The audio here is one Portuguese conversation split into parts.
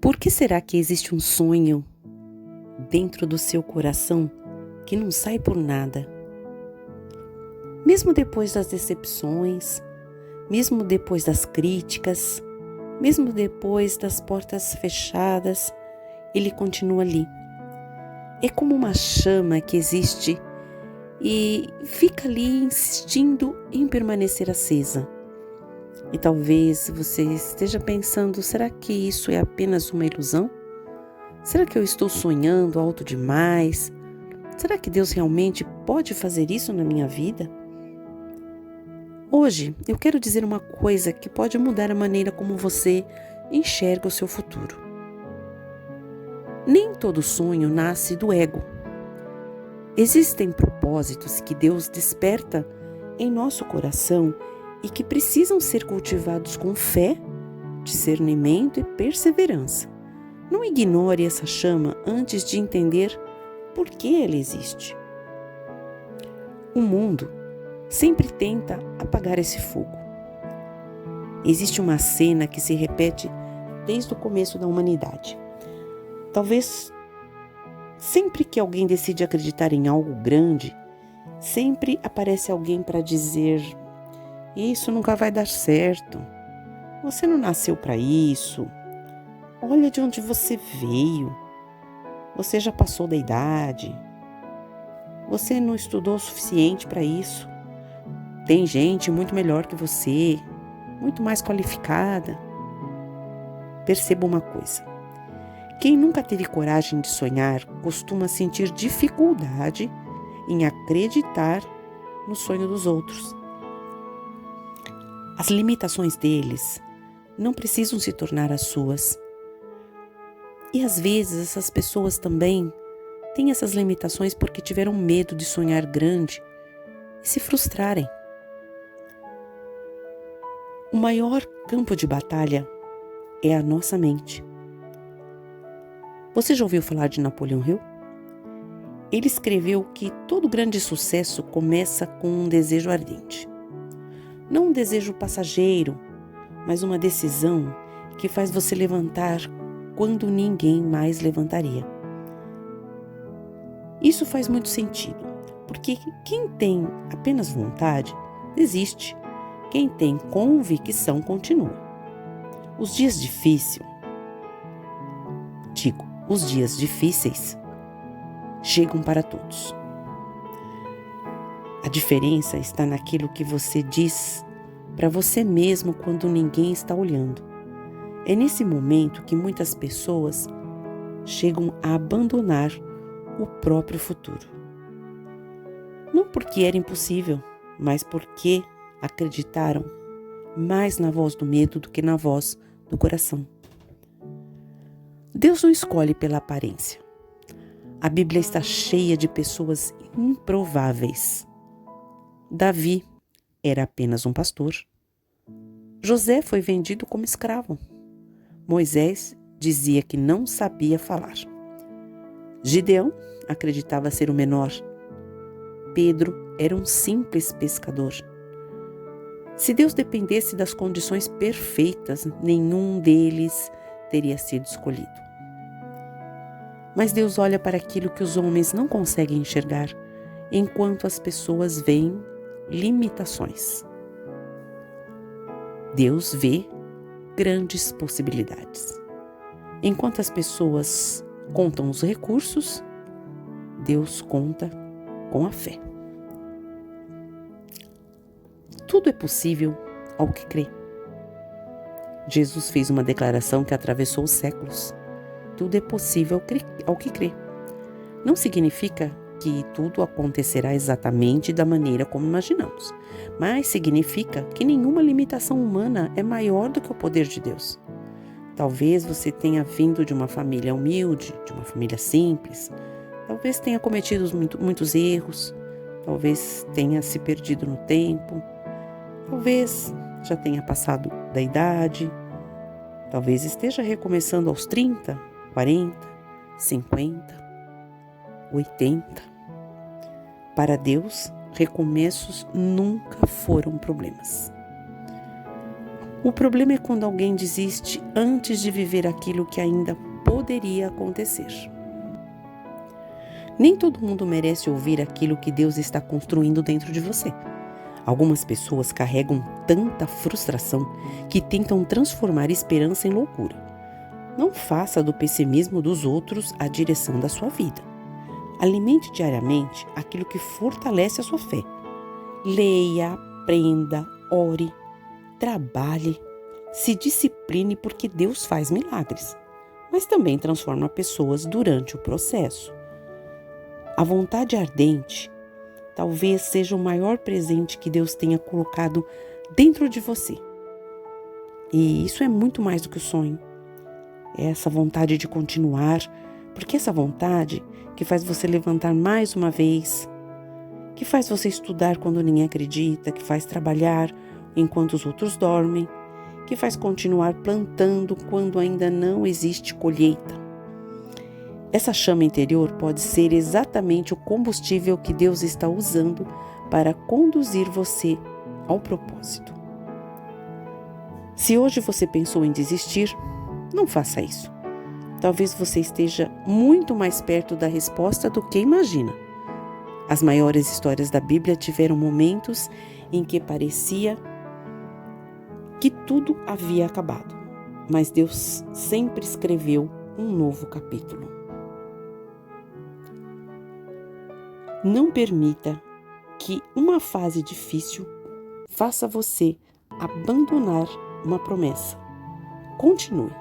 Por que será que existe um sonho dentro do seu coração que não sai por nada? Mesmo depois das decepções, mesmo depois das críticas, mesmo depois das portas fechadas, ele continua ali. É como uma chama que existe e fica ali insistindo em permanecer acesa. E talvez você esteja pensando, será que isso é apenas uma ilusão? Será que eu estou sonhando alto demais? Será que Deus realmente pode fazer isso na minha vida? Hoje eu quero dizer uma coisa que pode mudar a maneira como você enxerga o seu futuro. Nem todo sonho nasce do ego. Existem propósitos que Deus desperta em nosso coração e que precisam ser cultivados com fé, discernimento e perseverança. Não ignore essa chama antes de entender por que ela existe. O mundo sempre tenta apagar esse fogo. Existe uma cena que se repete desde o começo da humanidade. Talvez sempre que alguém decide acreditar em algo grande, sempre aparece alguém para dizer: isso nunca vai dar certo. Você não nasceu para isso. Olha de onde você veio. Você já passou da idade. Você não estudou o suficiente para isso. Tem gente muito melhor que você, muito mais qualificada. Perceba uma coisa. Quem nunca teve coragem de sonhar costuma sentir dificuldade em acreditar no sonho dos outros. As limitações deles não precisam se tornar as suas. E às vezes essas pessoas também têm essas limitações porque tiveram medo de sonhar grande e se frustrarem. O maior campo de batalha é a nossa mente. Você já ouviu falar de Napoleão Hill? Ele escreveu que todo grande sucesso começa com um desejo ardente. Não um desejo passageiro, mas uma decisão que faz você levantar quando ninguém mais levantaria. Isso faz muito sentido, porque quem tem apenas vontade, desiste. Quem tem convicção, continua. Os dias difíceis chegam para todos. A diferença está naquilo que você diz para você mesmo quando ninguém está olhando. É nesse momento que muitas pessoas chegam a abandonar o próprio futuro. Não porque era impossível, mas porque acreditaram mais na voz do medo do que na voz do coração. Deus não escolhe pela aparência. A Bíblia está cheia de pessoas improváveis. Davi era apenas um pastor. José foi vendido como escravo. Moisés dizia que não sabia falar. Gideão acreditava ser o menor. Pedro era um simples pescador. Se Deus dependesse das condições perfeitas, nenhum deles teria sido escolhido. Mas Deus olha para aquilo que os homens não conseguem enxergar, enquanto as pessoas veem limitações. Deus vê grandes possibilidades. Enquanto as pessoas contam os recursos, Deus conta com a fé. Tudo é possível ao que crê. Jesus fez uma declaração que atravessou os séculos. Tudo é possível ao que crê. Não significa que tudo acontecerá exatamente da maneira como imaginamos, mas significa que nenhuma limitação humana é maior do que o poder de Deus. Talvez você tenha vindo de uma família humilde, de uma família simples, talvez tenha cometido muitos erros, talvez tenha se perdido no tempo, talvez já tenha passado da idade, talvez esteja recomeçando aos 30, 40, 50, 80. Para Deus, recomeços nunca foram problemas. O problema é quando alguém desiste antes de viver aquilo que ainda poderia acontecer. Nem todo mundo merece ouvir aquilo que Deus está construindo dentro de você. Algumas pessoas carregam tanta frustração que tentam transformar esperança em loucura. Não faça do pessimismo dos outros a direção da sua vida. Alimente diariamente aquilo que fortalece a sua fé. Leia, aprenda, ore, trabalhe, se discipline porque Deus faz milagres, mas também transforma pessoas durante o processo. A vontade ardente talvez seja o maior presente que Deus tenha colocado dentro de você. E isso é muito mais do que o sonho. É essa vontade de continuar, porque essa vontade que faz você levantar mais uma vez, que faz você estudar quando ninguém acredita, que faz trabalhar enquanto os outros dormem, que faz continuar plantando quando ainda não existe colheita. Essa chama interior pode ser exatamente o combustível que Deus está usando para conduzir você ao propósito. Se hoje você pensou em desistir, não faça isso. Talvez você esteja muito mais perto da resposta do que imagina. As maiores histórias da Bíblia tiveram momentos em que parecia que tudo havia acabado, mas Deus sempre escreveu um novo capítulo. Não permita que uma fase difícil faça você abandonar uma promessa. Continue,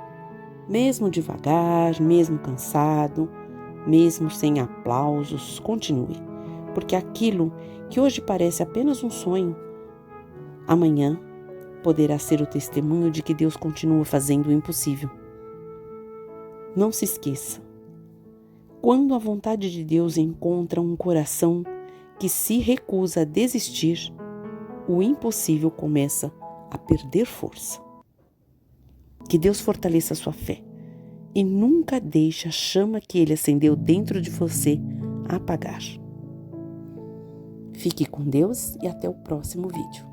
mesmo devagar, mesmo cansado, mesmo sem aplausos, continue, porque aquilo que hoje parece apenas um sonho, amanhã poderá ser o testemunho de que Deus continua fazendo o impossível. Não se esqueça. Quando a vontade de Deus encontra um coração que se recusa a desistir, o impossível começa a perder força. Que Deus fortaleça a sua fé e nunca deixe a chama que Ele acendeu dentro de você apagar. Fique com Deus e até o próximo vídeo.